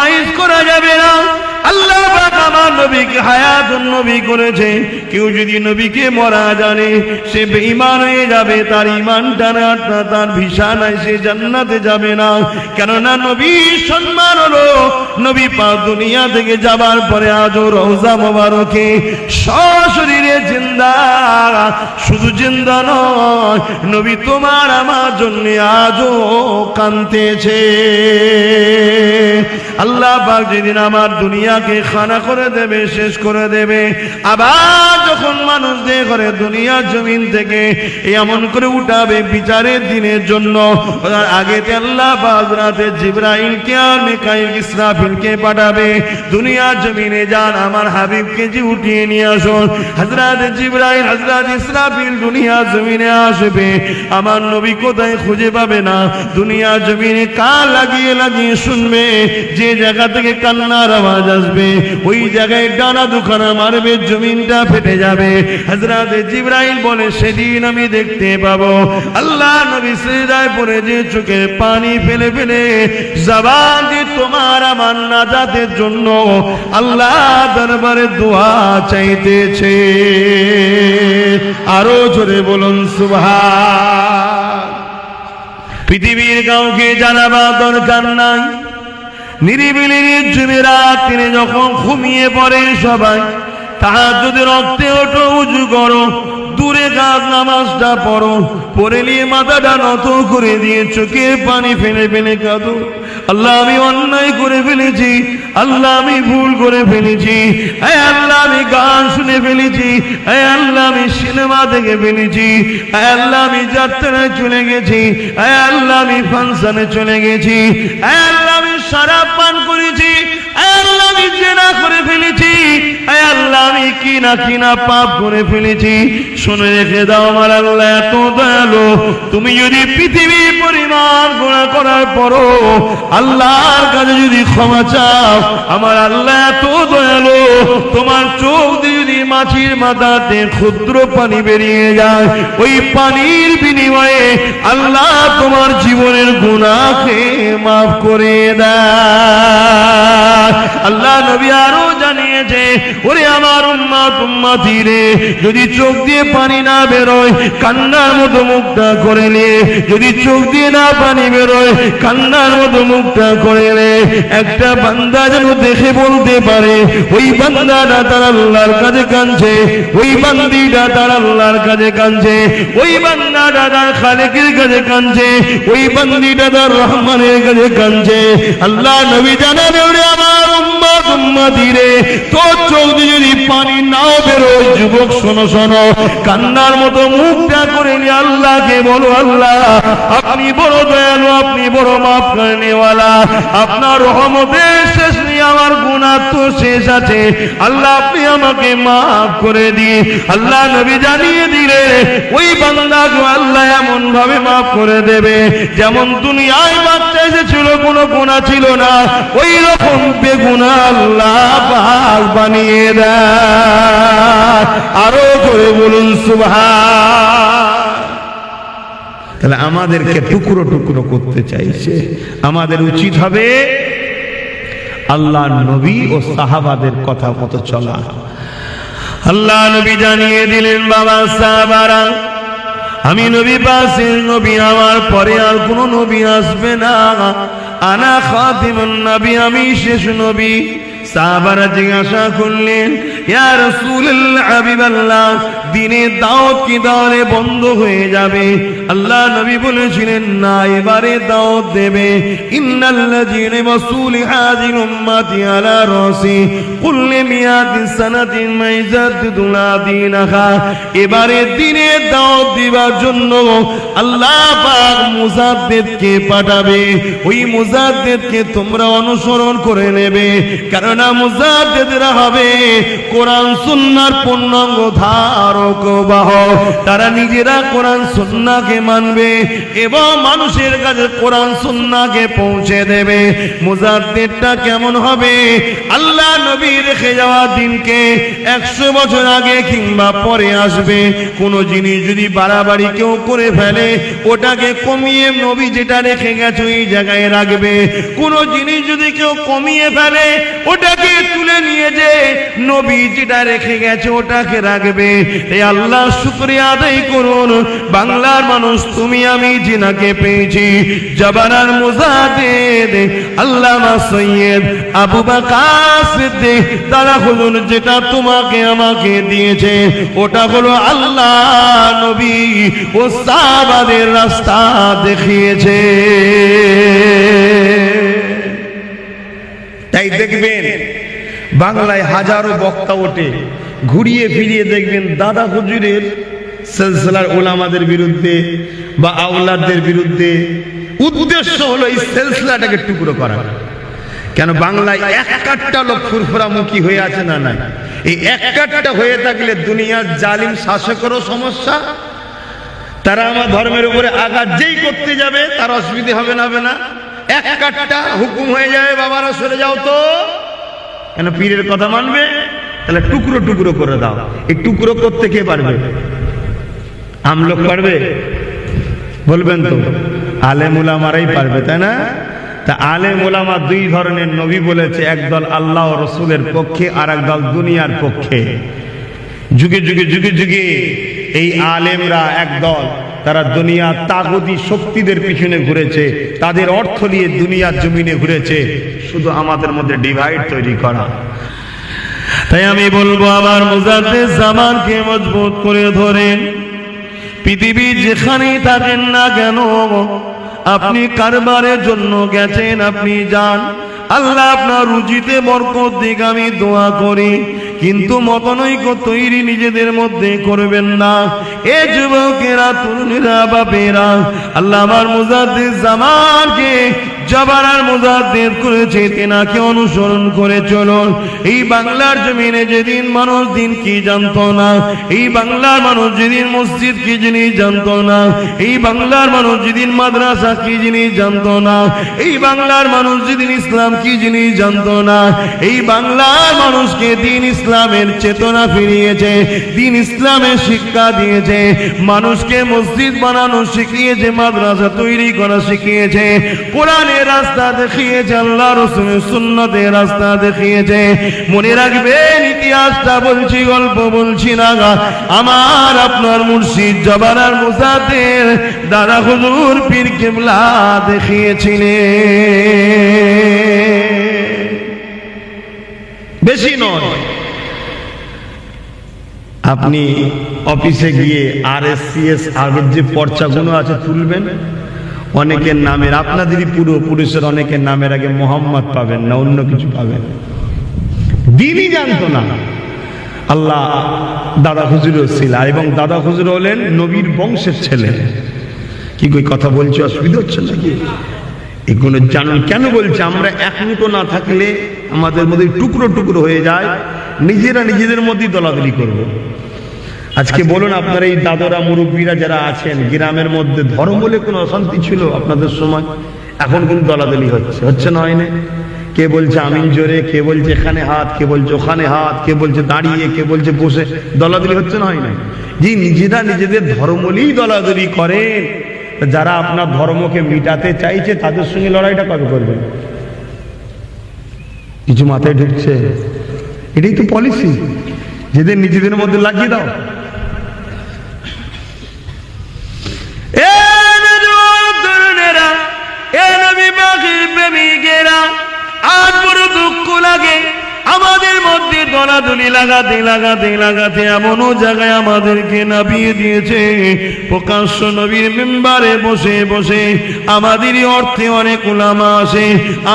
Compromise করা যাবে না। আল্লাহ পাক আমার নবীকে হায়াতুন নবী করেছে। কেউ যদি নবীকে মরা জানে সে বেঈমান হয়ে যাবে, তার ঈমানটা না, তার ভিসা নাই, সে জান্নাতে যাবে না। কেননা নবীর সম্মান হলো নবী পাক দুনিয়া থেকে যাবার পরে আজও রওজা মোবারকে সশরীরে জিন্দা, শুধু জিন্দা নয়, নবী তোমার আমার জন্য আজও কাঁদতেছে। আল্লাহ পাক যেদিন আমার দুনিয়াকে খানা করে দেবে, শেষ করে দেবে, আবার যখন মানুষদের ঘরে দুনিয়ার জমিন থেকে এমন করে উঠাবে বিচারের দিনের জন্য, আগেতে আল্লাহ পাক হযরত জিবরাইলকে আর মিকাইল ইসরাফিলকে পাঠাবে, দুনিয়ার জমিনে যান আমার হাবিবকে যে উঠিয়ে নিয়ে আসুন। হযরত জিবরাইল হযরত ইসরাফিল দুনিয়ার জমিনে আসবে, আমার নবী কোথায় খুঁজে পাবে না। দুনিয়ার জমিনে কান লাগিয়ে লাগিয়ে শুনবে, যে জায়গা থেকে কান্নার আওয়াজ আসবে ওই জায়গায় ডানা দুখানা মারবে, জমিনটা ফেটে যাবে। হযরত জিবরাইল বলে সেদিন আমি দেখতে পাবো আল্লাহ নবী সিজদায় পড়ে যে চোখে পানি ফেলে ফেলে জবান দিয়ে তোমার আমার নাজাতের জন্য আল্লাহ দরবারে দোয়া চাইতেছে। আরো জোরে বলুন সুবহান। পৃথিবীর কাউকে জানাবা দরকার নাই, নিরিবিলি নির্জনে রাত তিনি যখন ঘুমিয়ে পড়ে সবাই তাহাজ্জুদের রক্তে ওঠো, উজু করো, দূরে কাজ নামাজটা পড়ো, পড়ে নিয়ে মাথাটা নত করে দিয়ে চোখের পানি ফেলে ফেলে কাঁদো। আল্লাহ আমি অন্যায় করে ফেলেছি, আল্লাহ আমি ভুল করে ফেলেছি, হে আল্লাহ আমি গান শুনে ফেলেছি, হে আল্লাহ আমি সিনেমা দেখে ফেলেছি, হে আল্লাহ আমি যাত্রায় চলে গেছি, হে আল্লাহ আমি ফাংশনে চলে গেছি, হে আল্লাহ আমি শরাব পান করেছি, হে আল্লাহ আমি জিনা করে ফেলেছি, হে আল্লাহ আমি কিনা কিনা পাপ করে ফেলেছি। শুনে রেখে দাও আমার আল্লাহ এত দয়ালু, তুমি যদি পৃথিবীর পরিমাণ গুনাহ করার পরও আল্লাহর কাছে যদি ক্ষমা চাও, আমার আল্লাহ এত দয়ালু, তোমার চোখ দিয়ে যদি মাছির মাথাতে ক্ষুদ্র পানি বেরিয়ে যায়, ওই পানির বিনিময়ে আল্লাহ তোমার জীবনের গুনাহকে মাফ করে দেয়। আল্লাহ নবী আরো জানিয়েছে, ওরে আমার উম্মত উম্মতি রে, যদি চোখ দিয়ে পানি না বেরোয় কান্নার মতো মুখটা করে নে, যদি চোখ দিয়ে না পানি বেরোয় কান্নার মতো মুখটা করে নে, একটা বান্দা যেন দেখে বলতে পারে ওই বান্দাটা তার আল্লাহর কাছে কাঁদছে, ওই বান্দিটা তার আল্লাহর কাছে কাঁদছে, ওই বান্দাটা তার খালেকের কাছে কাঁদছে, ওই বান্দিটা তার রহমানের কাছে কাঁদছে। আল্লাহ নবী জানাবে, ওরে আমার উম্মত উম্মতি রে, তোর চোখ দিয়ে যদি পানি নাও বেরোয়, যুবক শোনো শোনো, কান্নার মতো মুখটা করে নিয়ে আল্লাহকে বলো, আল্লাহ আপনি বড় দয়ালু, আপনি বড় মাফ করেনেওয়ালা, আপনার রহমতের শেষ নেই, আমার গুনাহ তো শেষ আছে, আল্লাহ আপনি আমাকে মাফ করে দিয়ে। আল্লাহ নবী জানিয়ে দিলে ওই বান্দাকে আল্লাহ এমন ভাবে মাফ করে দেবে যেমন দুনিয়ায় বাচ্চা এসেছিল কোনো গুনাহ ছিল না, ওই রকম বেগুনাহ আল্লাহ পাক বানিয়ে দেয়। আরো জোরে বলুন সুবহান। তাহলে আমাদেরকে টুকরো টুকরো করতে চাইছে, আমাদের উচিত হবে আল্লাহ নবী ও সাহাবাদের কথা মতো চলা। আল্লাহ নবী জানিয়ে দিলেন, বাবা সাহাবারা, আমি নবী পাশের নবী, আমার পরে আর কোন নবী আসবে না, আনা খাতিমুন নবী, আমি শেষ নবী। সাহাবারা জিজ্ঞাসা করলেন, ইয়া রাসূলুল্লাহ, হাবিবাল্লাহ, দিনের দাওয়াত কি দাওয়াতে বন্ধ হয়ে যাবে? আল্লাহ নবী বলেছিলেন, না, এবারে দাওয়াত দেবে। ইন্নাল্লাযীনা মাসূলি হাযিল উম্মতি আলা রাসি কুল্লি মিয়াতি সানাতিন মাইজাদুলা দীনাহা, এবারে দিনের দাওয়াত দিবার জন্য আল্লাহ পাক মুজাদ্দিদকে পাঠাবে। ওই মুজাদ্দিদকে তোমরা অনুসরণ করে নেবে, কারণ জামানা মুজাদ্দিদরা হবে কোরআন সুন্নাহর পূর্ণাঙ্গ ধারক বাহক। তারা নিজেরা কোরআন সুন্নাহকে মানবে এবং মানুষের কাছে কোরআন সুন্নাহকে পৌঁছে দেবে। মুজাদ্দিদটা কেমন হবে? আল্লাহ নবী রেখে যাওয়া দিনকে 100 বছর আগে কিংবা পরে আসবে। কোন জিনিস যদি বাড়াবাড়ি কেউ করে ফেলে ওটাকে কমিয়ে নবী যেটা রেখে গেছে ওই জায়গায় রাখবে। কোন জিনিস যদি কেউ কমিয়ে ফেলে ওটাকে তুলে নিয়ে যে নবী যেটা রেখে গেছে ওটাকে রাখবে। এই আল্লাহ শুকরিয়া আদায় করুন, বাংলার মানুষ তুমি আমি জিনাকে পেয়েছি জাবানার মুজাদ্দিদ আল্লামা সৈয়দ আবু বকর সিদ্দিক। তারা হুজুর যেটা তোমাকে আমাকে দিয়েছে ওটা হলো আল্লাহ নবী ও সাহাবাদের রাস্তা দেখিয়েছে। তাই দেখবেন বাংলায় হাজারো বক্তা ওঠে, ঘুরিয়ে ফিরিয়ে দেখবেন দাদা হুজুরের সিলসিলার উলামাদের বিরুদ্ধে বা আওলাদদের বিরুদ্ধে। উদ্দেশ্য হলো এই সিলসিলাটাকে টুকরো করা। কেন বাংলায় এক কাটটা লোক ফুরফুরামুখী হয়ে আছে না নাই? এই এক কাটটা হয়ে থাকলে দুনিয়ার জালিম শাসকেরও সমস্যা, তারা আমার ধর্মের উপরে আঘাত যেই করতে যাবে তার অসুবিধা হবে না? হবে না? এক কাটটা হুকুম হয়ে যাবে, বাবারা সরে যাও তো, কেন পীরের কথা মানবে? তাহলে টুকরো টুকরো করে দাও। এই টুকরো করতে কে পারবে? আমলোক পারবে? বলবেন তো আলেম উলামারাই পারবে, তাই না? তা আলেম উলামা দুই ধরনের, নবী বলেছে একদল আল্লাহ ও রসুলের পক্ষে আর একদল দুনিয়ার পক্ষে। যুগে যুগে যুগে যুগে এই আলেমরা একদল, তারা দুনিয়ার তাগুতি শক্তিদের পিছনে ঘুরেছে, তাদের অর্থ নিয়ে দুনিয়ার জমিনে ঘুরেছে, শুধু আমাদের মধ্যে ডিভাইড তৈরি করা। তাই আমি বলবো আমার মুজাদ্দিদ জামানকে মজবুত করে ধরেন। পৃথিবী যেখানেই থাকেন না কেন, আপনি কারবারের জন্য গেছেন আপনি যান, আল্লাহ আপনার রুজিতে বরকত দিক আমি দোয়া করি। কিন্তু মতানৈক্য তৈরি নিজেদের মধ্যে করবেন না। এ যুবকেরা, তরুণীরা, বাপেরা, আল্লাহ আমার মুজাদ্দিদ জামানকে জাবানার মুজাদ্দিদ করেছে, তেনাকে অনুসরণ করে চলুন। এই বাংলার জমিনে যেদিন মানুষ দিন কি জানতো না, এই বাংলার মানুষ যেদিন মসজিদ কি জিনিস জানতো না, এই বাংলার মানুষ যেদিন মাদ্রাসা কি জিনিস জানতো না, এই বাংলার মানুষ যেদিন ইসলাম কি জিনিস জানতো না, এই বাংলার মানুষকে দিন ইসলামের চেতনা ফিরিয়েছে, দিন ইসলামের শিক্ষা দিয়েছে, মানুষকে মসজিদ বানানো শিখিয়েছে, মাদ্রাসা তৈরি করা শিখিয়েছে, কোরআনের রাস্তা দেখিয়েছে, আল্লাহ রাসূলের সুন্নতের রাস্তা দেখিয়েছে। মনে রাখবেন, ইতিহাসটা বলছি, গল্প বলছি না, আমার আপনার মুর্শিদ জাবানার মুজাদ্দিদ দাদা হুজুর পীর কিবলা দেখিয়েছিলেন। বেশি নয়, আপনি অফিসে গিয়ে RSCS আগের যে পর্চাগুলো আছে তুলবেন, অনেকের নামের, আপনাদেরই পূর্বপুরুষের অনেকের নামের আগে মোহাম্মদ পাবেন না, অন্য কিছু পাবেন। দিনই জানতো না। আল্লাহ দাদা হুজুরও ছিল, এবং দাদা হুজুর হলেন নবীর বংশের ছেলে। কি কই কথা বলছি, অসুবিধা হচ্ছে নাকি? এগুলো জানুন। কেন বলছে? আমরা এক মুঠো না থাকলে আমাদের মধ্যে টুকরো টুকরো হয়ে যায়, নিজেরা নিজেদের মধ্যেই দলাদলি করব। আজকে বলুন, আপনার এই দাদরা মুরব্বীরা যারা আছেন গ্রামের মধ্যে, ধর্ম বলে কোনো অশান্তি ছিল আপনাদের সময়? এখন কিন্তু দলাদলি হচ্ছে না, হয় না? কে বলছে আমিন জোরে, কে বলছে এখানে হাত, কে বলছে ওখানে হাত, কে বলছে দাঁড়িয়ে, কে বলছে বসে, দলাদলি হচ্ছে না, হয় না? যে নিজেরা নিজেদের ধর্ম নিয়েই দলাদলি করেন, যারা আপনার ধর্মকে মিটাতে চাইছে তাদের সঙ্গে লড়াইটা কবে করবেন? কিছু মাথায় ঢুকছে? এটাই তো পলিসি, যেদের নিজেদের মধ্যে লাগিয়ে দাও। আজ বড় দুঃখ লাগে, আমাদের মধ্যে দলাদলি লাগাতে এমনও জায়গায় আমাদেরকে নামিয়ে দিয়েছে, প্রকাশ্য নবীর মেম্বারে বসে আমাদেরই অর্থে অনেক উলামা আসে,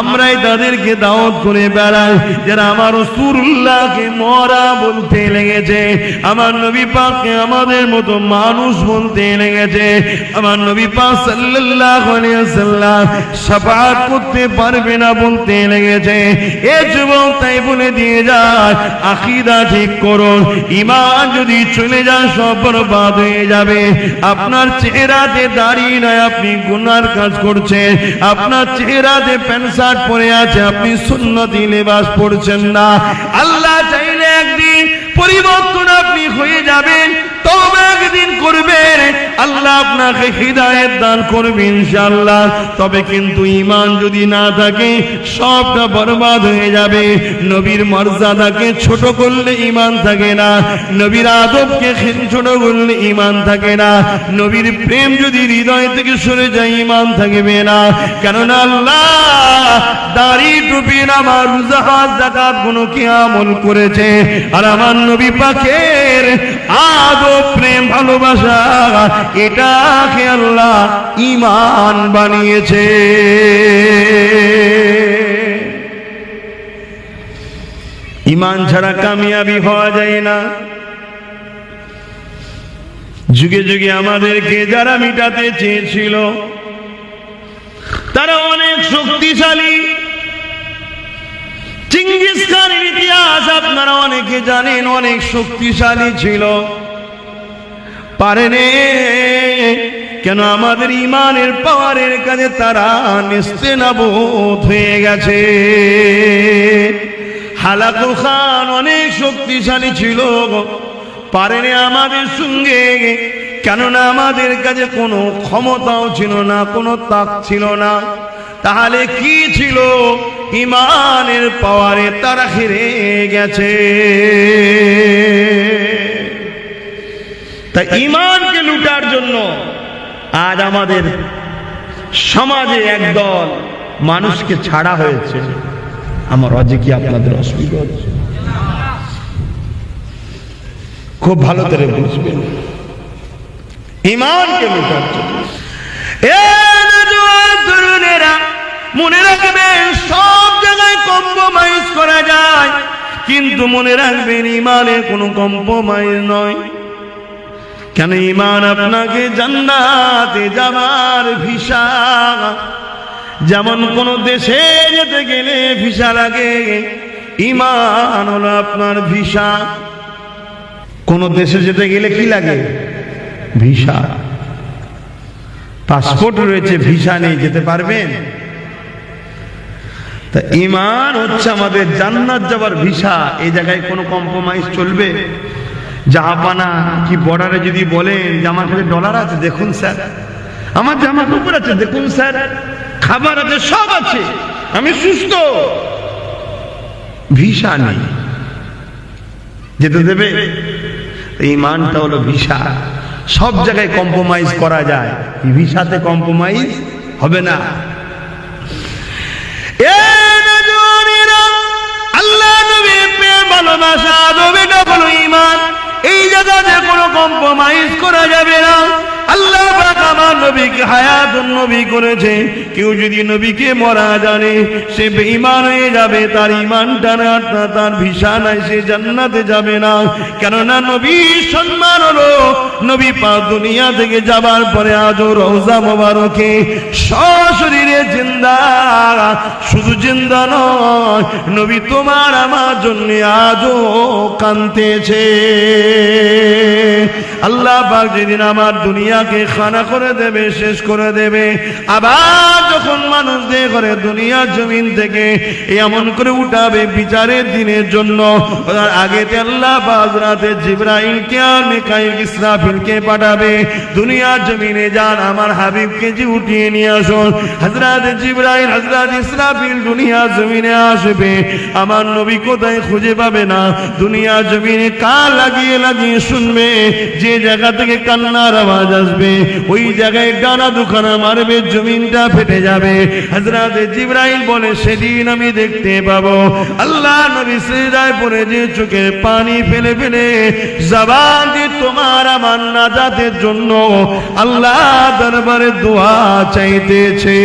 আমরাই তাদেরকে দাওয়াত করে বেড়াই, যারা আমার রাসূলুল্লাহকে মরা বলতে লেগেছে, আমার নবী পাককে আমাদের মতো মানুষ বলতে লেগেছে, আমার নবী পাক সাল্লাল্লাহু আলাইহি ওয়াসাল্লাম শাফাআত করতে পারবে না বলতে লেগেছে। এ যুবক, তাই বলে দিয়ে যায়, আকীদা ঠিক করুন। ঈমান যদি চলে যায় সব বরবাদ হয়ে যাবে। আপনার চেহারাতে দাড়ি নাই, আপনি গুনার কাজ করছেন। আপনার চেহারাতে প্যান্ট শার্ট পরে আছে, আপনি সুন্নতি লিবাস পরছেন না। আল্লাহ চাইলে একদিন পরিবর্তন আপনি হয়ে যাবেন, তওবা একদিন করবেন, আল্লাহ আপনাকে হিদায়াত দান করবেন ইনশাআল্লাহ। তবে কিন্তু ঈমান যদি না থাকে সবটা বরবাদ হয়ে যাবে। নবীর মর্যাদাকে ছোট করলে ঈমান থাকে না, নবীর আদবকে ছোট করলে ঈমান থাকে না, নবীর প্রেম যদি হৃদয় থেকে সরে যায় ঈমান থাকবে না। কেননা আল্লাহ দাড়ি টুপি নামাজ রোজা হজ যাকাত গুলোকে আমল করেছে, আর আমার নবী পাকের আদব প্রেম ভালোবাসা এটাকে আল্লাহ ঈমান বানিয়েছে। ঈমান ছাড়া কামিয়াবি হওয়া যায় না। যুগে যুগে আমাদেরকে যারা মিটাতে চেয়েছিল তারা অনেক শক্তিশালী। চিঙ্গিস খানের ইতিহাস আপনারা অনেকে জানেন, অনেক শক্তিশালী ছিল, পারেনি। কেন? আমাদের ঈমানের পাওয়ারের কাছে তারা নিস্তেনাবুদ হয়ে গেছে। হালাকু খান অনেক শক্তিশালী ছিল, পারেনি আমাদের সঙ্গে। কেননা আমাদের কাছে কোনো ক্ষমতাও ছিল না, কোনো তাক ছিল না। তাহলে কি ছিল? ঈমানের পাওয়ারে তারা হেরে গেছে। তাই ঈমানকে লুটার জন্য আজ আমাদের সমাজে একদল মানুষকে ছাড়া হয়েছে। আমার অজে কি আপনাদের অসুবিধা হচ্ছে? খুব ভালো করে বুঝবেন, ঈমানকে লুটার জন্য। তরুণেরা মনে রাখবেন, সব জায়গায় কম্প্রোমাইজ করা যায়, কিন্তু মনে রাখবেন ঈমানে কোনো কম্প্রোমাইজ নয়। কেন? ঈমান আপনাকে জান্নাতে যাবার ভিসা। যেমন কোন দেশে যেতে গেলে ভিসা লাগে, ঈমান হলো আপনার ভিসা। কোন দেশে যেতে গেলে কি লাগে? ভিসা। পাসপোর্ট রয়েছে, ভিসা নেই, যেতে পারবেন? তা ঈমান হচ্ছে আমাদের জান্নাত যাবার ভিসা। এই জায়গায় কোনো কম্প্রোমাইজ চলবে? জাহাপানা কি বর্ডারে যদি বলেন যে আমার কাছে ডলার আছে, দেখুন স্যার, আমার জামা কাপড় আছে, দেখুন স্যার, খাবার আছে, সব আছে, আমি সুস্থ, ভিসা নেই, যেতে দেবে? ঈমানটা হলো ভিসা। সব জায়গায় কম্প্রোমাইজ করা যায়, ভিসাতে কম্প্রোমাইজ হবে না। আল্লাহ নবীর প্রেম ভালোবাসা আদবেটা হলো ঈমান। এই জায়গাতে কোনো কম্প্রোমাইজ করা যাবে না। আল্লাহ পাক আমার নবীকে হায়াতুন নবী করেছে। কেউ যদি নবীকে মরা জানে সে বেঈমান হয়ে যাবে, তার ঈমানটা না, তার ভিসা নাই, সে জান্নাতে যাবে না। কেননা নবীর সম্মান হলো, নবী পাক দুনিয়া থেকে যাবার পরে আজও রওজা মোবারকে সশরীরে জিন্দা। শুধু জিন্দা নয়, নবী তোমার আমার জন্য আজও কাঁদতেছে। আল্লাহ পাক যেদিন আমার দুনিয়াকে খানা করে দেবে, শেষ করে দেবে, আবার যখন মানুষদের ঘরে দুনিয়ার জমিন থেকে এমন করে উঠাবে বিচারের দিনের জন্য, আগেতে আল্লাহ পাক রাতে জিবরাইলকে আর মিকাইল ইসরাফিল হাবিবকে পাঠাবে, দুনিয়ার জমিনে যান আমার হাবিবকে যে উঠিয়ে নিয়ে আসুন। হযরত জিবরাইল হযরত ইসরাফিল দুনিয়ার জমিনে আসবে, আমার নবী কোথায় খুঁজে পাবে না, দুনিয়ার জমিনে কান লাগিয়ে লাগিয়ে শুনবে, যে জায়গা থেকে কান্নার আওয়াজ আসবে ওই জায়গায় ডানা দুখানা মারবে, জমিনটা ফেটে যাবে। হযরত জিবরাইল বলে সেদিন আমি দেখতে পাবো আল্লাহ নবী সিজদায় পড়ে যে চোখে পানি ফেলে ফেলে জবান দিয়ে তোমার আমার নাজাতের জন্য আল্লাহ দরবারে দোয়া চাইতেছে।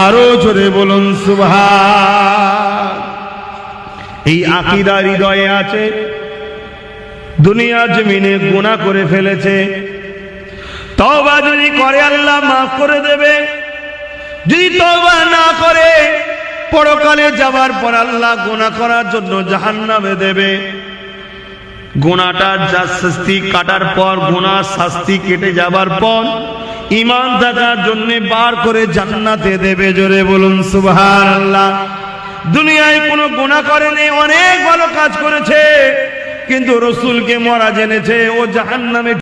আরো জোরে বলুন সুবহান। এই আকীদা হৃদয়ে আছে, দুনিয়া জমিনে গুনাহ করে ফেলেছে, তওবা যদি করে আল্লাহ মাফ করে দেবে, যদি তওবা না করে পরকালে যাবার পর আল্লাহ গুনাহ করার জন্য জাহান্নামে দেবে। গুনাহটার যা শাস্তি কাটার পর, গুনাহ শাস্তি কেটে যাবার পর ঈমান থাকার জন্য বার করে জান্নাতে দেবে। জোরে বলুন সুবহানাল্লাহ। দুনিয়ায় কোনো গুনাহ করেনি, অনেক ভালো কাজ করেছে, কিন্তু রাসূলকে মরা জেনেছে, ও জাহান্নামে